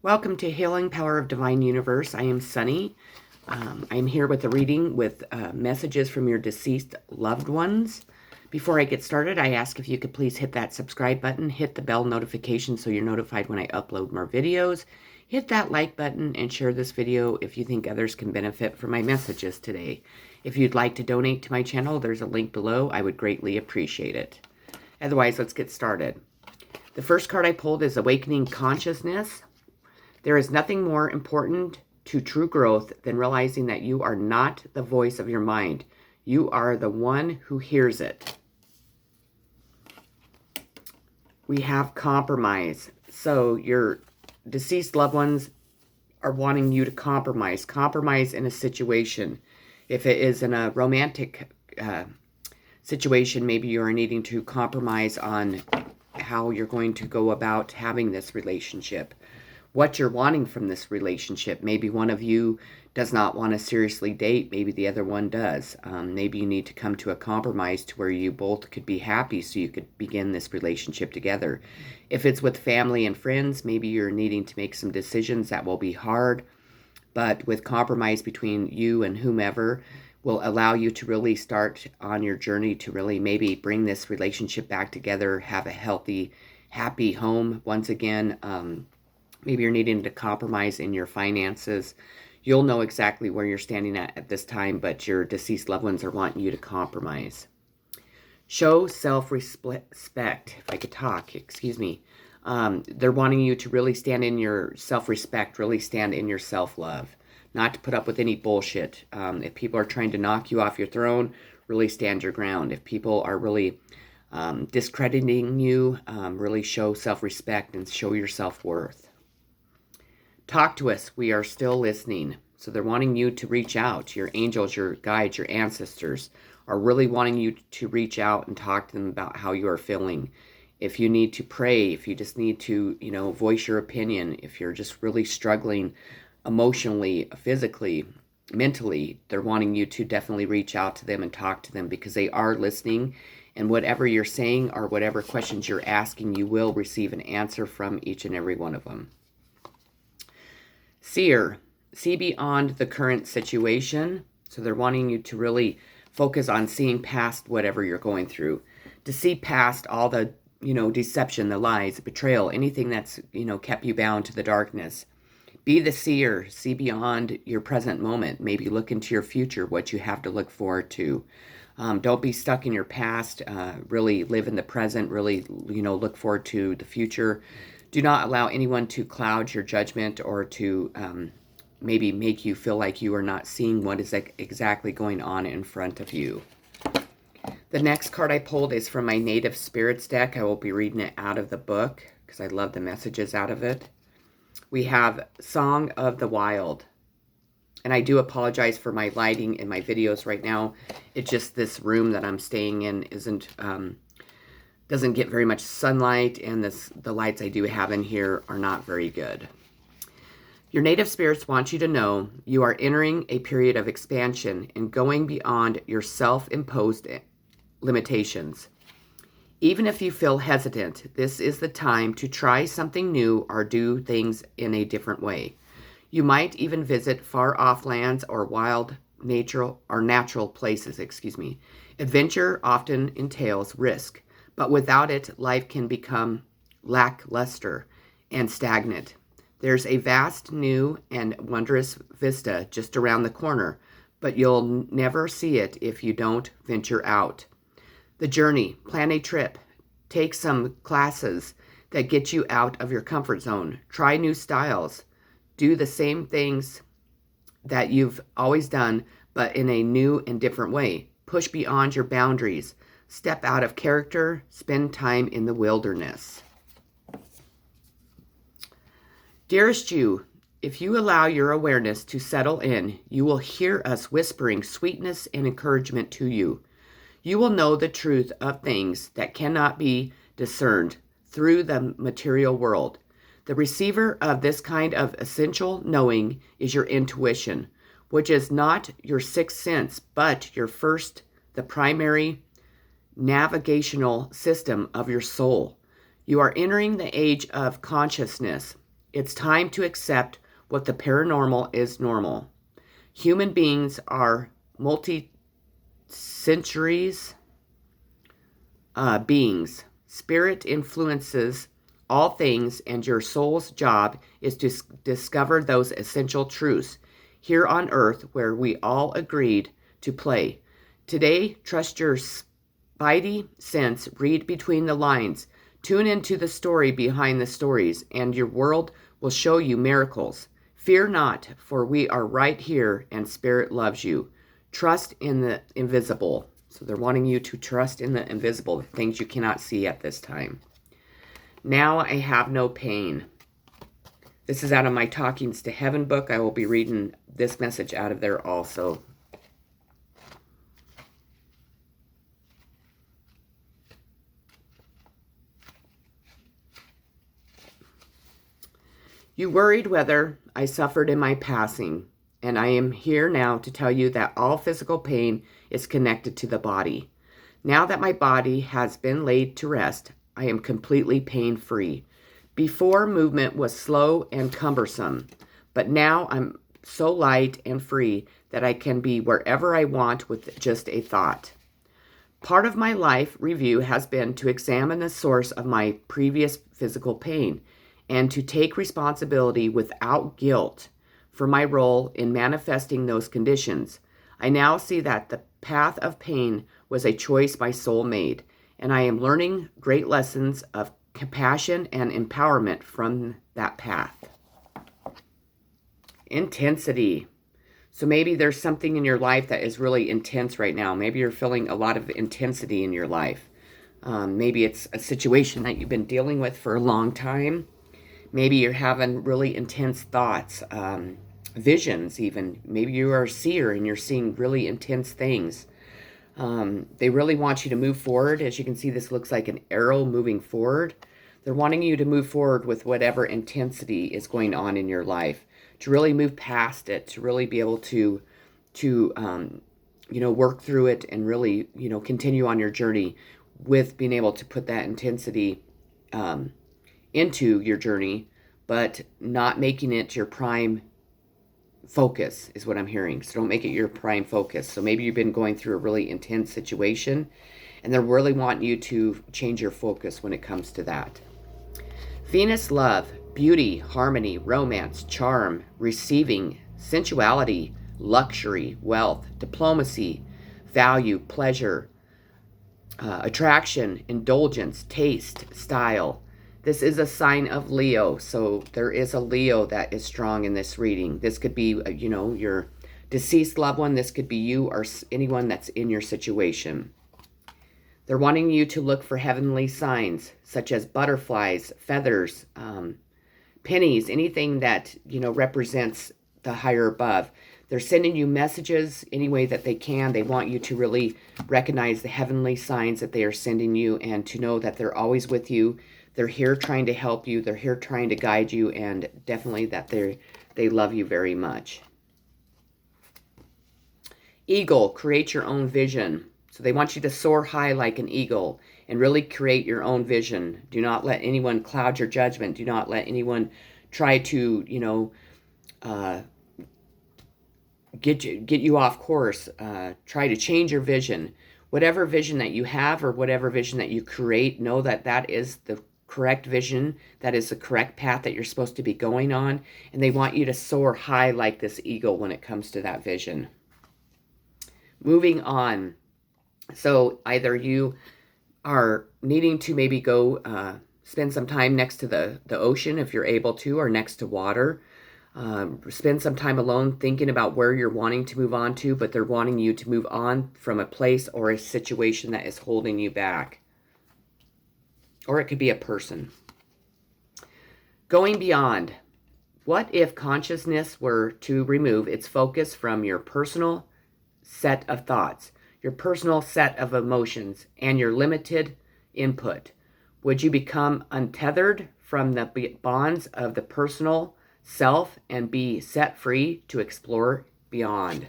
Welcome to Healing Power of Divine Universe. I am Sunny. I am here with a reading with messages from your deceased loved ones. Before I get started, I ask if you could please hit that subscribe button, hit the bell notification so you're notified when I upload more videos, hit that like button, and share this video if you think others can benefit from my messages today. If you'd like to donate to my channel, there's a link below. I would greatly appreciate it. Otherwise, let's get started. The first card I pulled is Awakening Consciousness. There is nothing more important to true growth than realizing that you are not the voice of your mind. You are the one who hears it. We have compromise. So your deceased loved ones are wanting you to compromise. Compromise in a situation. If it is in a romantic situation, maybe you are needing to compromise on how you're going to go about having this relationship. What you're wanting from this relationship. Maybe one of you does not want to seriously date. Maybe the other one does. Maybe you need to come to a compromise to where you both could be happy so you could begin this relationship together. If it's with family and friends, maybe you're needing to make some decisions that will be hard, but with compromise between you and whomever will allow you to really start on your journey to really maybe bring this relationship back together, have a healthy, happy home once again. Maybe you're needing to compromise in your finances. You'll know exactly where you're standing at this time, but your deceased loved ones are wanting you to compromise. Show self-respect. If I could talk, excuse me. They're wanting you to really stand in your self-respect, really stand in your self-love, not to put up with any bullshit. If people are trying to knock you off your throne, really stand your ground. If people are really discrediting you, really show self-respect and show your self-worth. Talk to us. We are still listening. So they're wanting you to reach out. Your angels, your guides, your ancestors are really wanting you to reach out and talk to them about how you are feeling. If you need to pray, if you just need to, voice your opinion, if you're just really struggling emotionally, physically, mentally, they're wanting you to definitely reach out to them and talk to them because they are listening. And whatever you're saying or whatever questions you're asking, you will receive an answer from each and every one of them. Seer, see beyond the current situation. So they're wanting you to really focus on seeing past whatever you're going through. To see past all the, deception, the lies, the betrayal, anything that's, kept you bound to the darkness. Be the seer, see beyond your present moment. Maybe look into your future, what you have to look forward to. Don't be stuck in your past. Really live in the present. Really, look forward to the future. Do not allow anyone to cloud your judgment or to maybe make you feel like you are not seeing what is exactly going on in front of you. The next card I pulled is from my Native Spirits deck. I will be reading it out of the book because I love the messages out of it. We have Song of the Wild. And I do apologize for my lighting in my videos right now. It's just this room that I'm staying in doesn't get very much sunlight, and the lights I do have in here are not very good. Your native spirits want you to know you are entering a period of expansion and going beyond your self-imposed limitations. Even if you feel hesitant, this is the time to try something new or do things in a different way. You might even visit far-off lands or wild natural places, Adventure often entails risk. But without it, life can become lackluster and stagnant. There's a vast, new, and wondrous vista just around the corner, but you'll never see it if you don't venture out. The journey, plan a trip, take some classes that get you out of your comfort zone, try new styles, do the same things that you've always done, but in a new and different way. Push beyond your boundaries. Step out of character, spend time in the wilderness. Dearest you, if you allow your awareness to settle in, you will hear us whispering sweetness and encouragement to you. You will know the truth of things that cannot be discerned through the material world. The receiver of this kind of essential knowing is your intuition, which is not your sixth sense, but the primary navigational system of your soul. You are entering the age of consciousness. It's time to accept what the paranormal is normal. Human beings are multi-centuries beings. Spirit influences all things, and your soul's job is to discover those essential truths here on earth where we all agreed to play. Today, trust your spidey sense, read between the lines, tune into the story behind the stories, and your world will show you miracles. Fear not, for we are right here, and Spirit loves you. Trust in the invisible. So they're wanting you to trust in the invisible, things you cannot see at this time. Now I have no pain. This is out of my Talkings to Heaven book. I will be reading this message out of there also. You worried whether I suffered in my passing, and I am here now to tell you that all physical pain is connected to the body. Now that my body has been laid to rest, I am completely pain-free. Before, movement was slow and cumbersome, but now I'm so light and free that I can be wherever I want with just a thought. Part of my life review has been to examine the source of my previous physical pain and to take responsibility without guilt for my role in manifesting those conditions. I now see that the path of pain was a choice my soul made, and I am learning great lessons of compassion and empowerment from that path. Intensity. So maybe there's something in your life that is really intense right now. Maybe you're feeling a lot of intensity in your life. Maybe it's a situation that you've been dealing with for a long time. Maybe you're having really intense thoughts, visions even. Maybe you are a seer and you're seeing really intense things. They really want you to move forward. As you can see, this looks like an arrow moving forward. They're wanting you to move forward with whatever intensity is going on in your life, to really move past it, to really be able to work through it and really, continue on your journey with being able to put that intensity into your journey, but not making it your prime focus is what I'm hearing. So don't make it your prime focus. So maybe you've been going through a really intense situation and they're really wanting you to change your focus when it comes to that. Venus love, beauty, harmony, romance, charm, receiving, sensuality, luxury, wealth, diplomacy, value, pleasure, attraction, indulgence, taste, style. This is a sign of Leo, so there is a Leo that is strong in this reading. This could be, your deceased loved one. This could be you or anyone that's in your situation. They're wanting you to look for heavenly signs, such as butterflies, feathers, pennies, anything that, represents the higher above. They're sending you messages any way that they can. They want you to really recognize the heavenly signs that they are sending you and to know that they're always with you. They're here trying to help you. They're here trying to guide you, and definitely that they love you very much. Eagle, create your own vision. So they want you to soar high like an eagle and really create your own vision. Do not let anyone cloud your judgment. Do not let anyone try to, get you off course. Try to change your vision. Whatever vision that you have or whatever vision that you create, know that that is the correct vision. That is the correct path that you're supposed to be going on. And they want you to soar high like this eagle when it comes to that vision. Moving on. So either you are needing to maybe go spend some time next to the ocean if you're able to, or next to water. Spend some time alone thinking about where you're wanting to move on to, but they're wanting you to move on from a place or a situation that is holding you back. Or it could be a person. Going beyond. What if consciousness were to remove its focus from your personal set of thoughts, your personal set of emotions, and your limited input? Would you become untethered from the bonds of the personal self and be set free to explore beyond?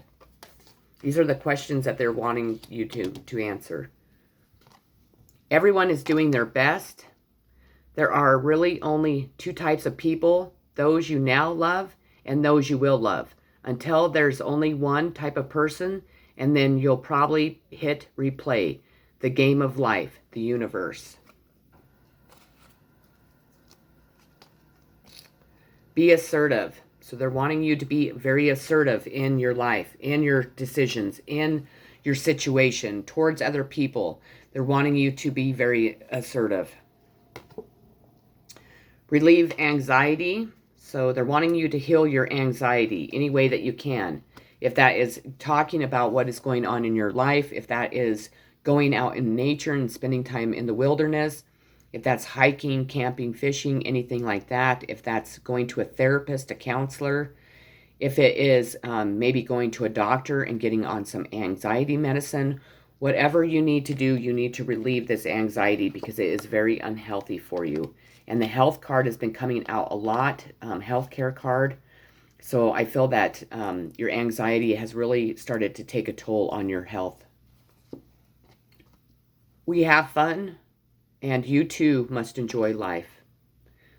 These are the questions that they're wanting you to answer. Everyone is doing their best. There are really only two types of people those you now love, and those you will love, until there's only one type of person, and then you'll probably hit replay. The game of life, the universe. Be assertive. So they're wanting you to be very assertive in your life, in your decisions, in your situation, towards other people. They're wanting you to be very assertive. Relieve anxiety. So they're wanting you to heal your anxiety any way that you can. If that is talking about what is going on in your life, if that is going out in nature and spending time in the wilderness, if that's hiking, camping, fishing, anything like that, if that's going to a therapist, a counselor, if it is maybe going to a doctor and getting on some anxiety medicine, whatever you need to do, you need to relieve this anxiety because it is very unhealthy for you. And the health card has been coming out a lot, healthcare card. So I feel that your anxiety has really started to take a toll on your health. We have fun, and you too must enjoy life.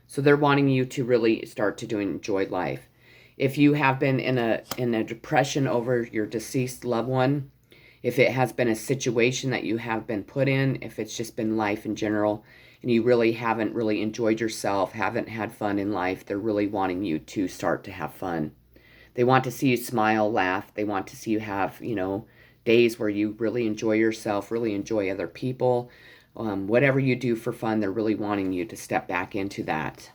So they're wanting you to really start to enjoy life. If you have been in a depression over your deceased loved one, if it has been a situation that you have been put in, if it's just been life in general, and you really haven't really enjoyed yourself, haven't had fun in life, they're really wanting you to start to have fun. They want to see you smile, laugh. They want to see you have, days where you really enjoy yourself, really enjoy other people. Whatever you do for fun, they're really wanting you to step back into that.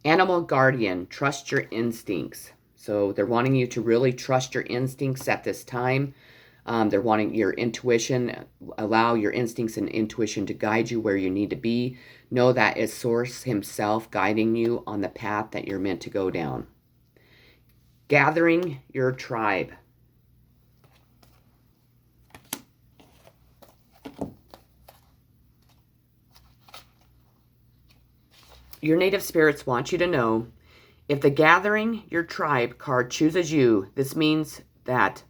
Animal guardian, trust your instincts. So they're wanting you to really trust your instincts at this time. They're wanting your intuition, allow your instincts and intuition to guide you where you need to be. Know that is Source himself guiding you on the path that you're meant to go down. Gathering your tribe. Your native spirits want you to know, if the gathering your tribe card chooses you, this means that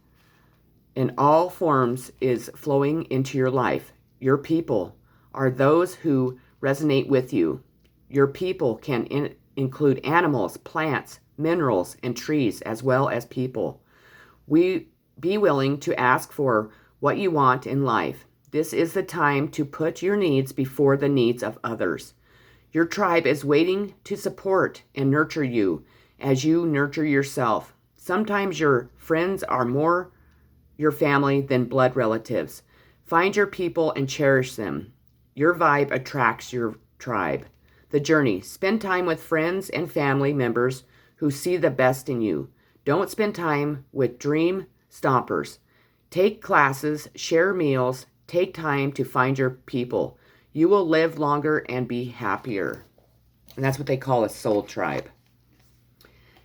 in all forms is flowing into your life. Your people are those who resonate with you. Your people can include animals, plants, minerals, and trees, as well as people. Be willing to ask for what you want in life. This is the time to put your needs before the needs of others. Your tribe is waiting to support and nurture you as you nurture yourself. Sometimes your friends are more your family than blood relatives. Find your people and cherish them. Your vibe attracts your tribe. The journey. Spend time with friends and family members who see the best in you. Don't spend time with dream stompers. Take classes, share meals, take time to find your people. You will live longer and be happier. And that's what they call a soul tribe.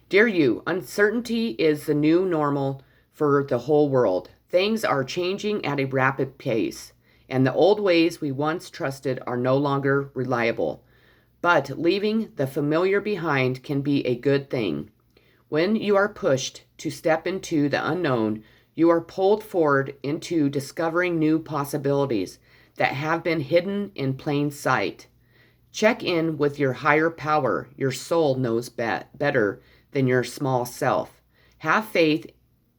Dear you, uncertainty is the new normal for the whole world. Things are changing at a rapid pace, and the old ways we once trusted are no longer reliable. But leaving the familiar behind can be a good thing. When you are pushed to step into the unknown, you are pulled forward into discovering new possibilities that have been hidden in plain sight. Check in with your higher power. Your soul knows better than your small self. Have faith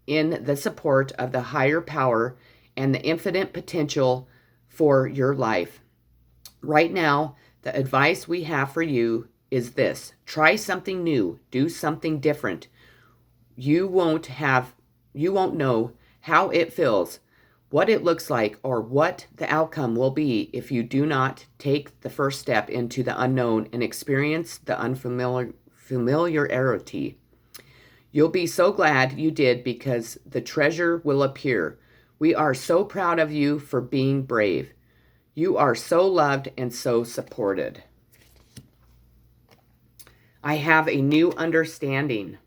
in the support of the higher power and the infinite potential for your life. Right now, the advice we have for you is this. Try something new. Do something different. You won't know how it feels, what it looks like, or what the outcome will be if you do not take the first step into the unknown and experience the unfamiliarity. You'll be so glad you did because the treasure will appear. We are so proud of you for being brave. You are so loved and so supported. I have a new understanding.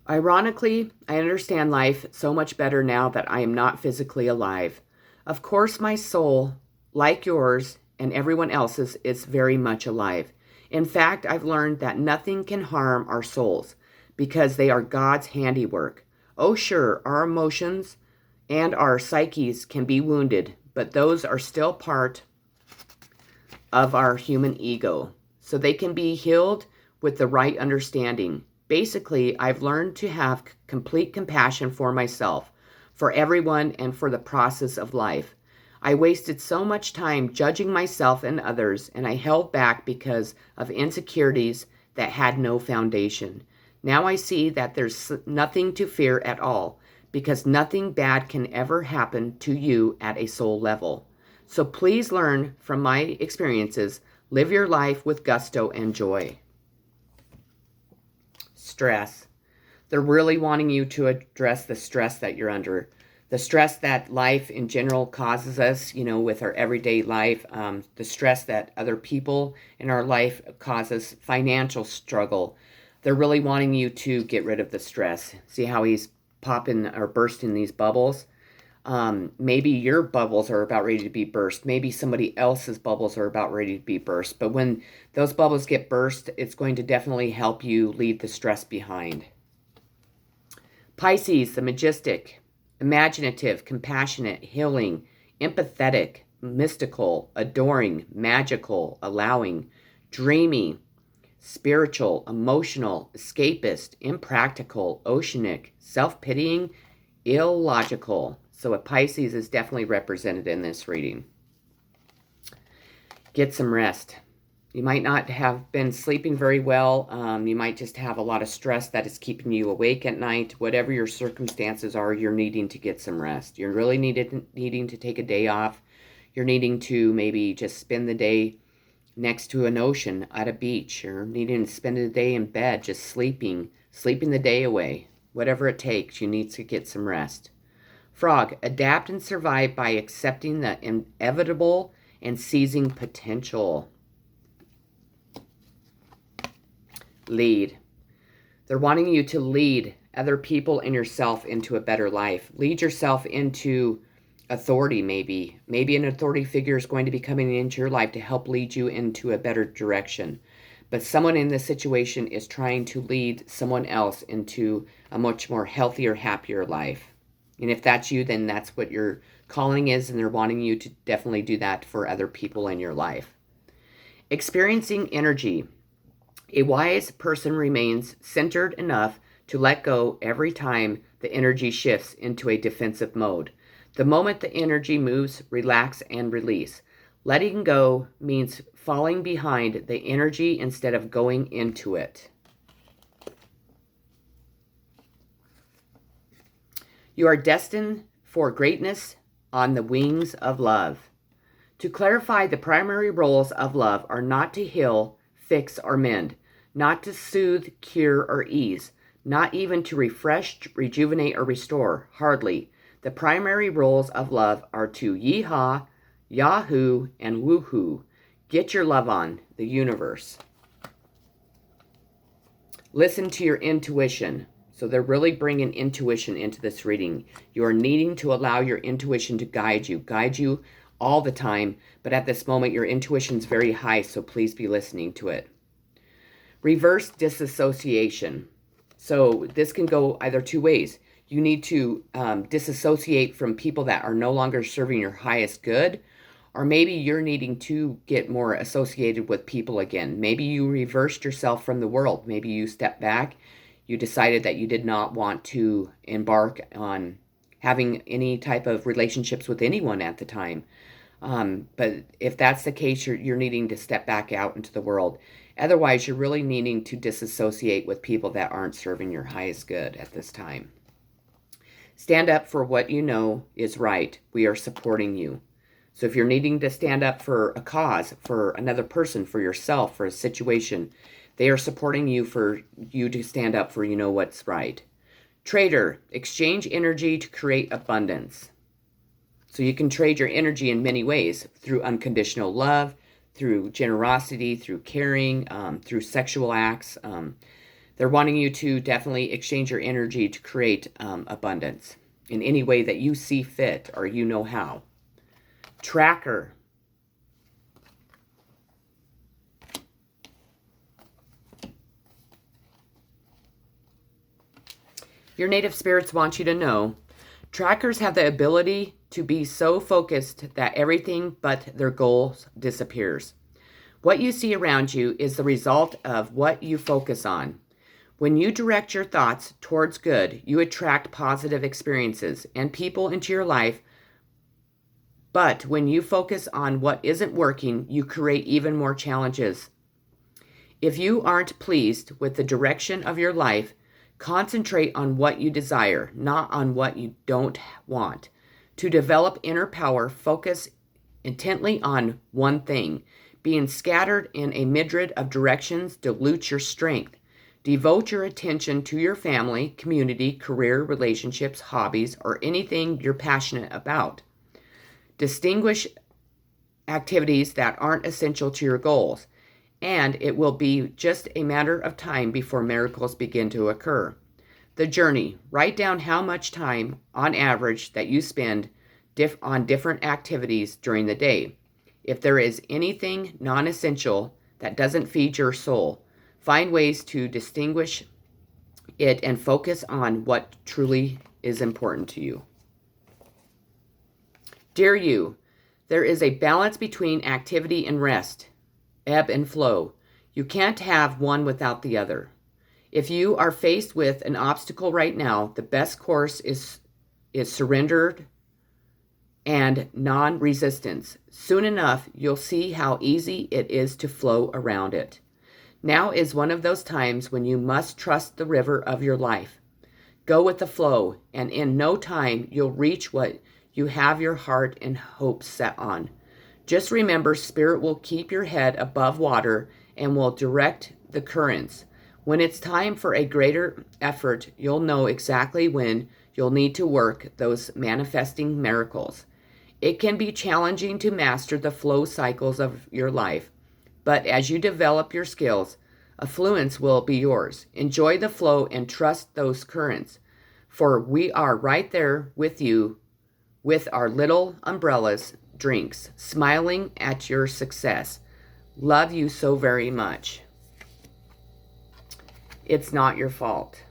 Ironically, I understand life so much better now that I am not physically alive. Of course, my soul, like yours and everyone else's, is very much alive. In fact, I've learned that nothing can harm our souls because they are God's handiwork. Oh, sure, our emotions and our psyches can be wounded, but those are still part of our human ego, so they can be healed with the right understanding. Basically, I've learned to have complete compassion for myself, for everyone, and for the process of life. I wasted so much time judging myself and others, and I held back because of insecurities that had no foundation. Now I see that there's nothing to fear at all, because nothing bad can ever happen to you at a soul level. So please learn from my experiences. Live your life with gusto and joy. Stress. They're really wanting you to address the stress that you're under. The stress that life in general causes us, with our everyday life. The stress that other people in our life causes, financial struggle. They're really wanting you to get rid of the stress. See how he's popping or bursting these bubbles? Maybe your bubbles are about ready to be burst. Maybe somebody else's bubbles are about ready to be burst. But when those bubbles get burst, it's going to definitely help you leave the stress behind. Pisces, the majestic, imaginative, compassionate, healing, empathetic, mystical, adoring, magical, allowing, dreamy, spiritual, emotional, escapist, impractical, oceanic, self-pitying, illogical. So a Pisces is definitely represented in this reading. Get some rest. You might not have been sleeping very well. You might just have a lot of stress that is keeping you awake at night. Whatever your circumstances are, you're needing to get some rest. You're really needing to take a day off. You're needing to maybe just spend the day next to an ocean at a beach. You're needing to spend a day in bed just sleeping the day away. Whatever it takes, you need to get some rest. Frog, adapt and survive by accepting the inevitable and seizing potential. Lead. They're wanting you to lead other people and yourself into a better life. Lead yourself into authority, maybe. Maybe an authority figure is going to be coming into your life to help lead you into a better direction. But someone in this situation is trying to lead someone else into a much more healthier, happier life. And if that's you, then that's what your calling is, and they're wanting you to definitely do that for other people in your life. Experiencing energy. A wise person remains centered enough to let go every time the energy shifts into a defensive mode. The moment the energy moves, relax and release. Letting go means falling behind the energy instead of going into it. You are destined for greatness on the wings of love. To clarify, the primary roles of love are not to heal, fix, or mend, not to soothe, cure, or ease, not even to refresh, rejuvenate, or restore, hardly. The primary roles of love are to yeehaw, yahoo, and woohoo. Get your love on, the universe. Listen to your intuition. So they're really bringing intuition into this reading. You are needing to allow your intuition to guide you all the time. But at this moment, your intuition is very high, so please be listening to it. Reverse disassociation. So this can go either two ways. You need to disassociate from people that are no longer serving your highest good, or maybe you're needing to get more associated with people again. Maybe you reversed yourself from the world. Maybe you stepped back. You decided that you did not want to embark on having any type of relationships with anyone at the time. But if that's the case, you're needing to step back out into the world. Otherwise, you're really needing to disassociate with people that aren't serving your highest good at this time. Stand up for what you know is right. We are supporting you. So if you're needing to stand up for a cause, for another person, for yourself, for a situation, they are supporting you for you to stand up for what's right. Trader, exchange energy to create abundance. So you can trade your energy in many ways, through unconditional love, through generosity, through caring, through sexual acts. They're wanting you to definitely exchange your energy to create abundance in any way that you see fit or you know how. Tracker. Your native spirits want you to know trackers have the ability to be so focused that everything but their goals disappears. What you see around you is the result of what you focus on. When you direct your thoughts towards good, you attract positive experiences and people into your life. But when you focus on what isn't working, you create even more challenges. If you aren't pleased with the direction of your life, concentrate on what you desire, not on what you don't want. To develop inner power, focus intently on one thing. Being scattered in a myriad of directions dilutes your strength. Devote your attention to your family, community, career, relationships, hobbies, or anything you're passionate about. Distinguish activities that aren't essential to your goals, and it will be just a matter of time before miracles begin to occur. The journey. Write down how much time, on average, that you spend on different activities during the day. If there is anything non-essential that doesn't feed your soul, find ways to distinguish it and focus on what truly is important to you. Dear you, there is a balance between activity and rest, ebb and flow. You can't have one without the other. If you are faced with an obstacle right now, the best course is surrendered and non-resistance. Soon enough, you'll see how easy it is to flow around it. Now is one of those times when you must trust the river of your life. Go with the flow, and in no time, you'll reach what you have your heart and hope set on. Just remember, Spirit will keep your head above water and will direct the currents. When it's time for a greater effort, you'll know exactly when you'll need to work those manifesting miracles. It can be challenging to master the flow cycles of your life, but as you develop your skills, affluence will be yours. Enjoy the flow and trust those currents, for we are right there with you with our little umbrellas, drinks, smiling at your success. Love you so very much. It's not your fault.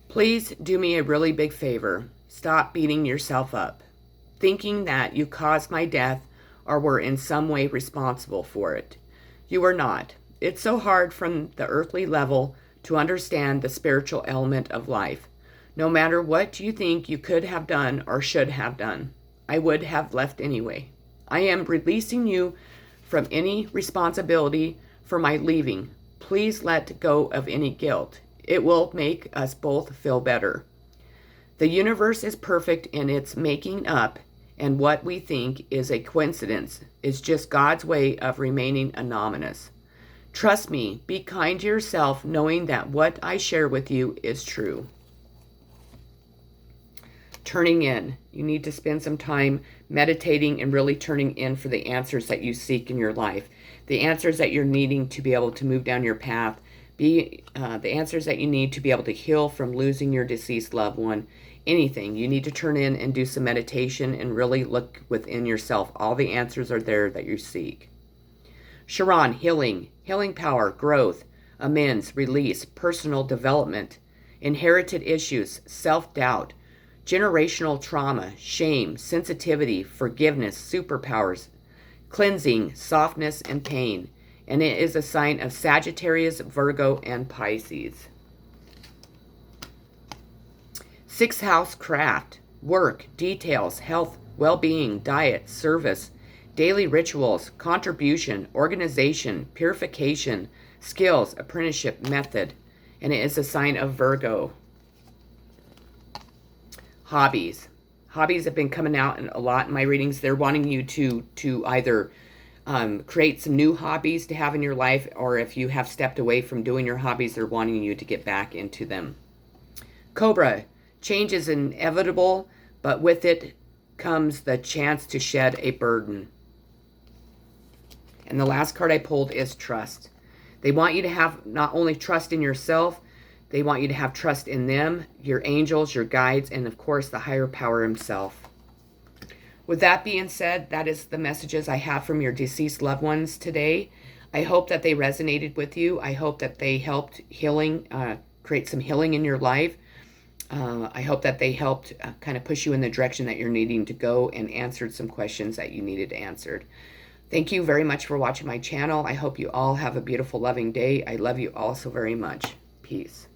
Please do me a really big favor. Stop beating yourself up, thinking that you caused my death or were in some way responsible for it. You are not. It's so hard from the earthly level to understand the spiritual element of life. No matter what you think you could have done or should have done, I would have left anyway. I am releasing you from any responsibility for my leaving. Please let go of any guilt. It will make us both feel better. The universe is perfect in its making up, and what we think is a coincidence is just God's way of remaining anonymous. Trust me, be kind to yourself, knowing that what I share with you is true. Turning in. You need to spend some time meditating and really turning in for the answers that you seek in your life. The answers that you're needing to be able to move down your path. The answers that you need to be able to heal from losing your deceased loved one. Anything. You need to turn in and do some meditation and really look within yourself. All the answers are there that you seek. Sharon, healing power, growth, amends, release, personal development, inherited issues, self-doubt, generational trauma, shame, sensitivity, forgiveness, superpowers, cleansing, softness, and pain. And it is a sign of Sagittarius, Virgo, and Pisces. Sixth house craft, work, details, health, well-being, diet, service, daily rituals, contribution, organization, purification, skills, apprenticeship, method. And it is a sign of Virgo. Hobbies. Hobbies have been coming out a lot in my readings. They're wanting you to either create some new hobbies to have in your life, or if you have stepped away from doing your hobbies, they're wanting you to get back into them. Cobra. Change is inevitable, but with it comes the chance to shed a burden. And the last card I pulled is trust. They want you to have not only trust in yourself, They want you to have trust in them, your angels, your guides, and of course, the higher power himself. With that being said, that is the messages I have from your deceased loved ones today. I hope that they resonated with you. I hope that they helped create some healing in your life. I hope that they helped kind of push you in the direction that you're needing to go and answered some questions that you needed answered. Thank you very much for watching my channel. I hope you all have a beautiful, loving day. I love you all so very much. Peace.